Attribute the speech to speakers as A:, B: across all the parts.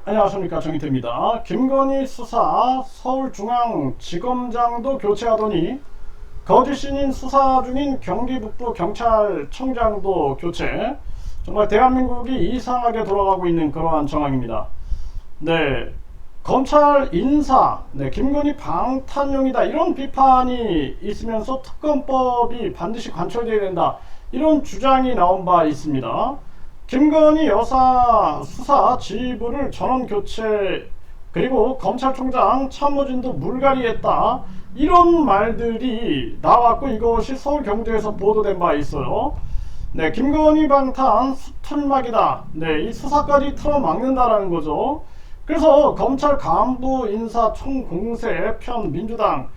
A: 안녕하십니까, 정희태입니다. 김건희 수사 서울중앙지검장도 교체하더니 거짓신인 수사 중인 경기북부 경찰청장도 교체. 정말 대한민국이 이상하게 돌아가고 있는 그러한 정황입니다. 네, 검찰 인사, 김건희 방탄용이다, 이런 비판이 있으면서 특검법이 반드시 관철되어야 된다, 이런 주장이 나온 바 있습니다. 김건희 여사 수사 지휘부를 전원 교체, 그리고 검찰총장 참모진도 물갈이했다, 이런 말들이 나왔고 이것이 서울경제에서 보도된 바 있어요. 네, 김건희 방탄 수틀막이다. 네, 이 수사까지 틀어막는다라는 거죠. 그래서 검찰 간부 인사 총공세 편 민주당,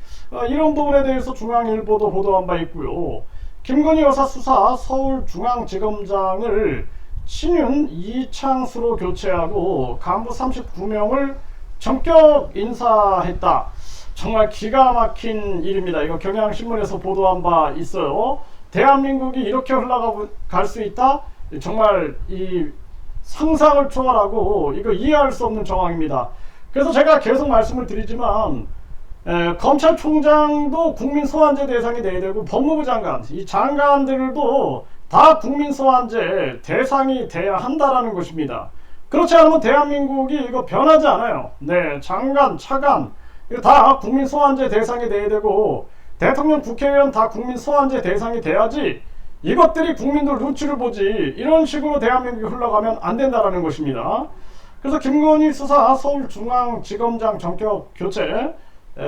A: 이런 부분에 대해서 중앙일보도 보도한 바 있고요. 김건희 여사 수사 서울중앙지검장을 신윤 이창수로 교체하고 간부 39명을 전격 인사했다. 정말 기가 막힌 일입니다. 이거 경향신문에서 보도한 바 있어요. 대한민국이 이렇게 흘러갈 수 있다? 정말 이 상상을 초월하고 이거 이해할 수 없는 정황입니다. 그래서 제가 계속 말씀을 드리지만 검찰총장도 국민소환제 대상이 돼야 되고, 법무부 장관, 이 장관들도 다 국민소환제 대상이 돼야 한다라는 것입니다. 그렇지 않으면 대한민국이 이거 변하지 않아요. 네, 장관, 차관, 이거 다 국민소환제 대상이 돼야 되고, 대통령, 국회의원 다 국민소환제 대상이 돼야지 이것들이 국민들 눈치를 보지, 이런 식으로 대한민국이 흘러가면 안 된다라는 것입니다. 그래서 김건희 수사 서울중앙지검장 전격 교체,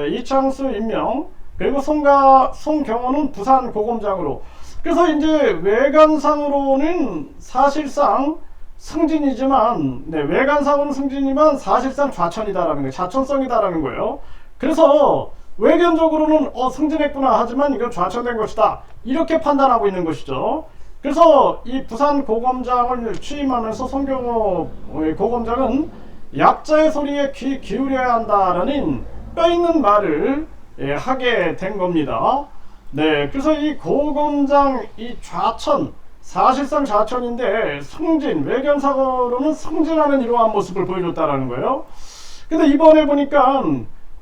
A: 이창수 임명, 그리고 송경호는 부산고검장으로. 그래서 이제 외관상으로는 사실상 승진이지만, 외관상으로는 승진이지만 사실상 좌천이다라는 거예요. 좌천성이다라는 거예요. 그래서 외견적으로는 승진했구나 하지만 이건 좌천된 것이다, 이렇게 판단하고 있는 것이죠. 그래서 이 부산고검장을 취임하면서 송경호 고검장은 약자의 소리에 귀 기울여야 한다라는 뼈있는 말을 하게 된 겁니다. 네, 그래서 이 고검장 이 좌천, 사실상 좌천인데 승진, 외견상으로는 승진하는 이러한 모습을 보여줬다라는 거예요. 근데 이번에 보니까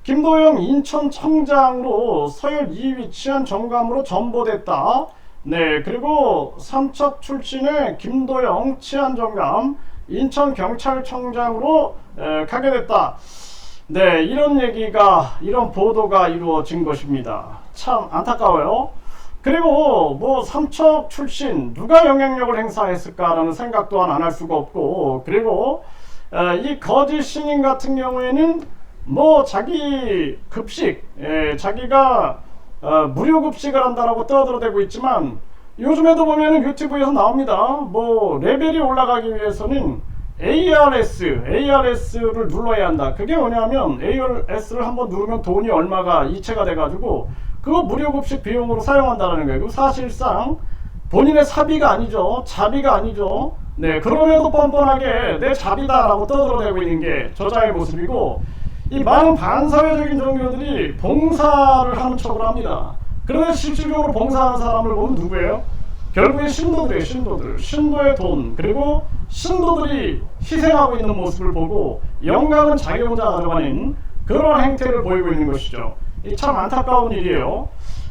A: 김도영 인천청장으로 서열 2위 치안정감으로 전보됐다. 네, 그리고 삼척 출신의 김도영 치안정감 인천경찰청장으로 가게 됐다. 네, 이런 보도가 이루어진 것입니다. 참 안타까워요. 그리고 뭐 삼척 출신 누가 영향력을 행사했을까라는 생각 또한 안 할 수가 없고, 그리고 이 거짓 신인 같은 경우에는 뭐 자기 급식, 자기가 무료 급식을 한다라고 떠들어대고 있지만, 요즘에도 보면은 유튜브에서 나옵니다. 뭐 레벨이 올라가기 위해서는 ARS를 눌러야 한다. 그게 뭐냐면 ARS를 한번 누르면 돈이 얼마가 이체가 돼가지고 그거 무료급식 비용으로 사용한다는 거예요. 사실상 본인의 사비가 아니죠, 자비가 아니죠. 네, 그럼에도 뻔뻔하게 내 자비다라고 떠들어대고 있는 게 저자의 모습이고, 이 많은 반사회적인 종교들이 봉사를 하는 척을 합니다. 그런데 실질적으로 봉사하는 사람을 보면 누구예요? 결국에 신도들이에요. 신도의 돈, 그리고 신도들이 희생하고 있는 모습을 보고 영광은 자기 혼자 가져가는 그런 행태를 보이고 있는 것이죠. 참 안타까운 일이에요.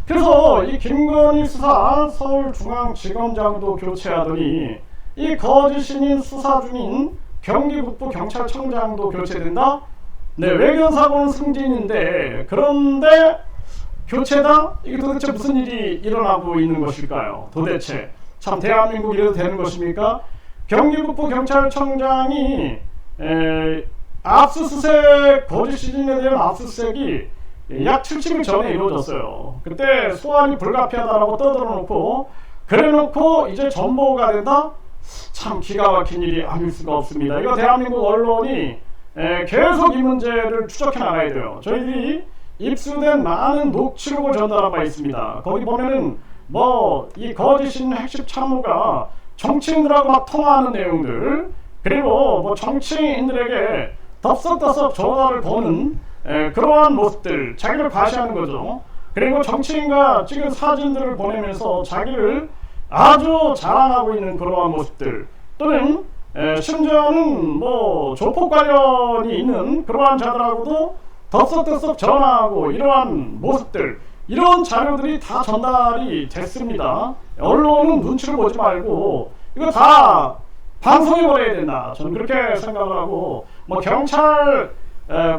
A: 그래서 이 김건희 수사 서울중앙지검장도 교체하더니 이 거짓신인 수사 중인 경기북부 경찰청장도 교체된다? 네, 외견사고는 승진인데 그런데 교체다? 이게 도대체 무슨 일이 일어나고 있는 것일까요? 도대체 참 대한민국 이래도 되는 것입니까? 경기북부 경찰청장이 압수수색, 거짓 시즌에 대한 압수수색이 약 70일 전에 이루어졌어요. 그때 소환이 불가피하다라고 떠들어놓고 그래놓고 이제 전보가 된다? 참 기가 막힌 일이 아닐 수가 없습니다. 이거 대한민국 언론이 계속 이 문제를 추적해 나가야 돼요. 저희들이 입수된 많은 녹취록을 전달한 바 있습니다. 거기 보면은 뭐 이 거짓인 핵심 참모가 정치인들하고 막 통화하는 내용들, 그리고 뭐 정치인들에게 덥석덥석 전화를 거는 그러한 모습들, 자기를 과시하는 거죠. 그리고 정치인과 찍은 사진들을 보내면서 자기를 아주 자랑하고 있는 그러한 모습들, 또는 심지어는 뭐 조폭 관련이 있는 그러한 자들하고도 덥석덥석 전화하고 이러한 모습들, 이런 자료들이 다 전달이 됐습니다. 언론은 눈치를 보지 말고 이거 다 방송해버려야 된다, 저는 그렇게 생각을 하고, 뭐 경찰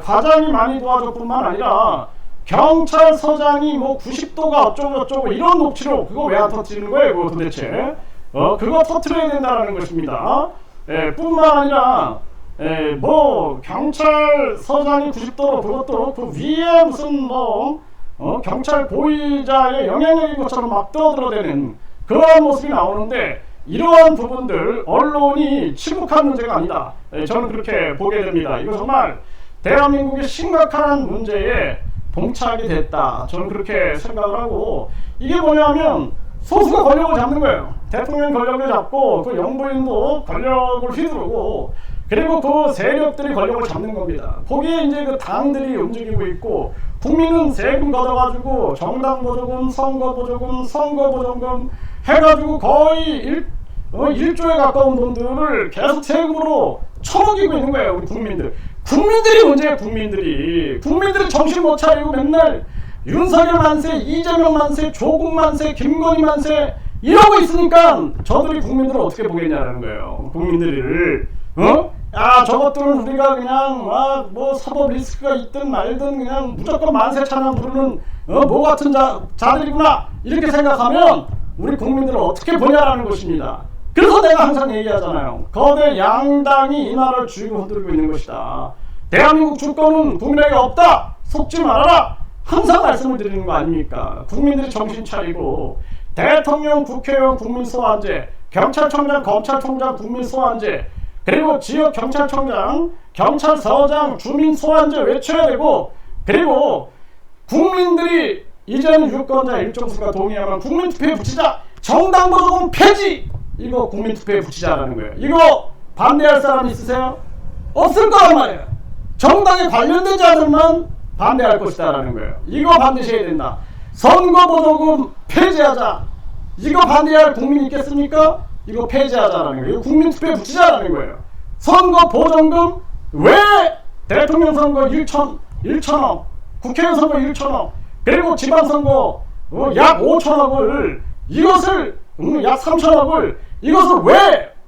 A: 과장이 많이 도와줬뿐만 아니라 경찰서장이 뭐 90도가 어쩌고 이런 녹취록, 그거 왜 안 터뜨리는 거예요 그거 도대체? 그거 터뜨려야 된다는 것입니다. 뿐만 아니라 뭐 경찰서장이 90도로 그것도 그 위에 무슨 뭐 경찰 보위자의 영향력인 것처럼 막 떠들어대는 그러한 모습이 나오는데, 이러한 부분들 언론이 침묵한 문제가 아니다, 저는 그렇게 보게 됩니다. 이거 정말 대한민국의 심각한 문제에 봉착이 됐다, 저는 그렇게 생각을 하고, 이게 뭐냐면 소수가 권력을 잡는 거예요. 대통령 권력을 잡고 그 영부인도 권력을 휘두르고, 그리고 그 세력들이 권력을 잡는 겁니다. 거기에 이제 그 당들이 움직이고 있고, 국민은 세금 걷어가지고 정당 보조금, 선거 보조금, 선거 보조금 해가지고 거의 1조에 가까운 돈들을 계속 세금으로 처먹이고 있는 거예요, 우리 국민들. 국민들이 문제예요, 국민들이 정신 못 차리고 맨날 윤석열 만세, 이재명 만세, 조국 만세, 김건희 만세 이러고 있으니까 저들이 국민들을 어떻게 보겠냐는 거예요. 국민들을 저것들은 우리가 그냥 뭐 사법 리스크가 있든 말든 그냥 무조건 만세 찬양 부르는 뭐 같은 자들이구나, 이렇게 생각하면 우리 국민들을 어떻게 보냐라는 것입니다. 그래서 내가 항상 얘기하잖아요. 거대 양당이 이 나라를 쥐고 흔들고 있는 것이다. 대한민국 주권은 국민에게 없다, 속지 말아라, 항상 말씀을 드리는 거 아닙니까? 국민들이 정신 차리고 대통령, 국회의원 국민소환제, 경찰청장, 검찰총장 국민소환제, 그리고 지역 경찰청장, 경찰서장 주민소환제 외쳐야 되고, 그리고 국민들이 이제는 유권자 일정수가 동의하면 국민투표에 붙이자, 정당보조금 폐지, 이거 국민투표에 붙이자라는 거예요. 이거 반대할 사람 있으세요? 없을 거란 말이에요. 정당에 관련된 자들만 반대할 것이다라는 거예요. 이거 반드시 해야 된다. 선거보조금 폐지하자, 이거 반대할 국민이 있겠습니까? 이거 폐지하자라는 거예요. 국민투표에 붙이자라는 거예요. 선거보조금, 왜 대통령 선거 1천억, 국회의원 선거 1천억, 그리고 지방선거 약 5천억을, 이것을 약 3천억을 이것을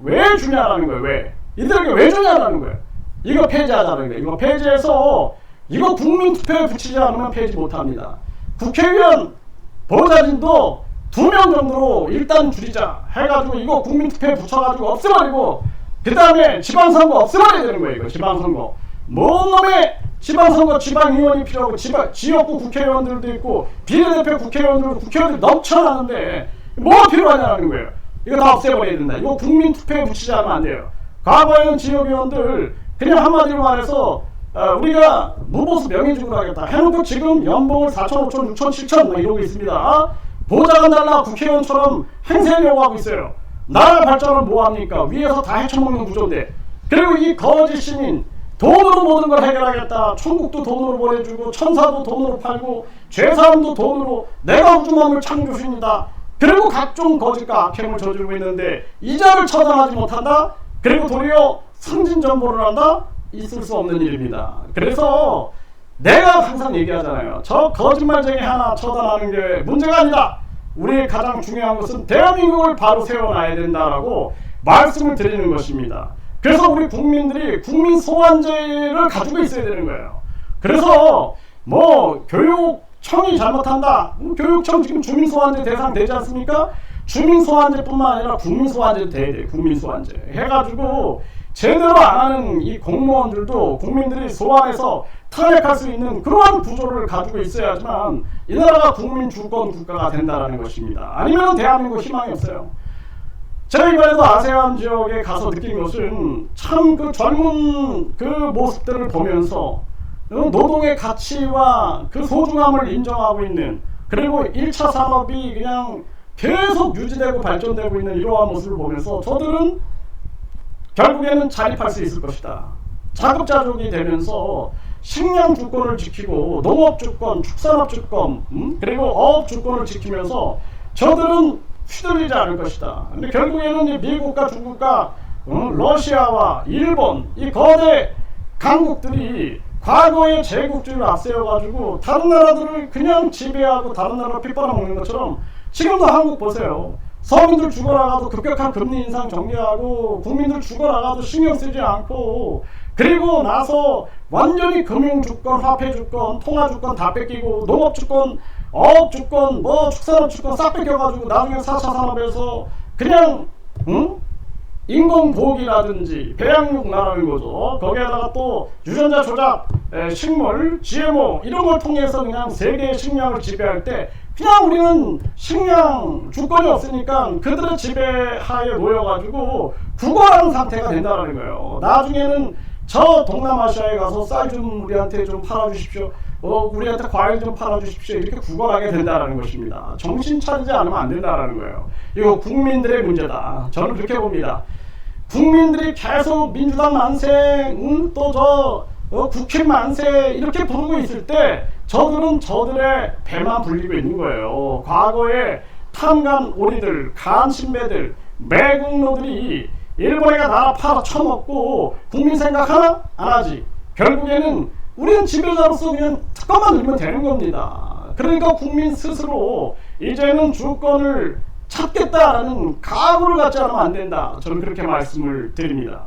A: 왜 주냐라는 거예요. 왜 이들에게 왜 주냐라는 거예요. 이거 폐지하자는 거예요. 이거 폐지해서 이거 국민투표에 붙이지 않으면 폐지 못합니다. 국회의원 보좌진도 2명 정도로 일단 줄이자 해가지고 이거 국민투표에 붙여가지고 없애버리고, 그 다음에 지방선거 없애버려야 되는 거예요. 이거 지방선거, 뭔 놈의 지방선거, 지방의원이 필요하고 지역구 국회의원들도 있고 비례대표 국회의원들 넘쳐나는데 뭐가 필요하냐는 거예요. 이거 다 없애버려야 된다. 이거 국민투표에 붙이지 않으면 안 돼요. 과거에는 지역의원들 그냥 한마디로 말해서 우리가 무보수 명예직으로 하겠다 해놓고 지금 연봉을 4천, 5천, 6천, 7천 뭐 이러고 있습니다. 보좌관 달라 국회의원처럼 행세하려고 하고 있어요. 나라 발전을 뭐합니까? 위에서 다 헤쳐먹는 구조인데. 그리고 이 거짓 시민, 돈으로 모든 걸 해결하겠다, 천국도 돈으로 보내주고 천사도 돈으로 팔고 죄사함도 돈으로, 내가 우주만물 창조주입니다. 그리고 각종 거짓과 악행을 저지르고 있는데 이자를 처단하지 못한다? 그리고 도리어 승진전보를 한다? 있을 수 없는 일입니다. 그래서 내가 항상 얘기하잖아요. 저 거짓말쟁이 하나 처단하는 게 문제가 아니다. 우리 가장 중요한 것은 대한민국을 바로 세워놔야 된다라고 말씀을 드리는 것입니다. 그래서 우리 국민들이 국민소환제를 가지고 있어야 되는 거예요. 그래서 뭐 교육청이 잘못한다, 교육청 지금 주민소환제 대상 되지 않습니까? 주민소환제뿐만 아니라 국민소환제도 돼야 돼요. 국민소환제 해가지고 제대로 안 하는 이 공무원들도 국민들이 소환해서 탄핵할 수 있는 그러한 구조를 가지고 있어야지만 이 나라가 국민 주권 국가가 된다는 것입니다. 아니면 대한민국 희망이 없어요. 제가 이번에도 아세안 지역에 가서 느낀 것은 참 그 젊은 그 모습들을 보면서 노동의 가치와 그 소중함을 인정하고 있는, 그리고 1차 산업이 그냥 계속 유지되고 발전되고 있는 이러한 모습을 보면서 저들은 결국에는 자립할 수 있을 것이다. 자급자족이 되면서 식량 주권을 지키고 농업 주권, 축산업 주권, 그리고 어업 주권을 지키면서 저들은 휘둘리지 않을 것이다. 근데 결국에는 미국과 중국과 러시아와 일본 이 거대 강국들이 과거의 제국주의를 앞세워가지고 다른 나라들을 그냥 지배하고 다른 나라를 핏바라먹는 것처럼 지금도 한국 보세요. 서민들 죽어나가도 급격한 금리 인상 정리하고 국민들 죽어나가도 신경 쓰지 않고 그리고 나서 완전히 금융주권, 화폐주권, 통화주권 다 뺏기고 농업주권, 어업주권, 뭐 축산업주권 싹 뺏겨가지고 나중에 4차 산업에서 그냥 인공고기라든지 배양육 나라는 거죠. 거기에다가 또 유전자 조작, 식물, GMO 이런 걸 통해서 그냥 세계의 식량을 지배할 때 그냥 우리는 식량 주권이 없으니까 그들의 지배하에 놓여가지고 구걸하는 상태가 된다는 거예요. 나중에는 저 동남아시아에 가서 쌀 좀 우리한테 좀 팔아주십시오. 우리한테 과일 좀 팔아주십시오. 이렇게 구걸하게 된다는 것입니다. 정신 차리지 않으면 안 된다는 거예요. 이거 국민들의 문제다. 저는 그렇게 봅니다. 국민들이 계속 민주당 만세, 또 국힘 만세 이렇게 부르고 있을 때 저들은 저들의 배만 불리고 있는 거예요. 과거에 탐관 오리들, 간신배들, 매국노들이 일본에가 나라 팔아 처먹고 국민 생각하나? 안 하지. 결국에는 우리는 지배자로서 그냥 특검만 누리면 되는 겁니다. 그러니까 국민 스스로 이제는 주권을 찾겠다라는 각오를 갖지 않으면 안 된다. 저는 그렇게 말씀을 드립니다.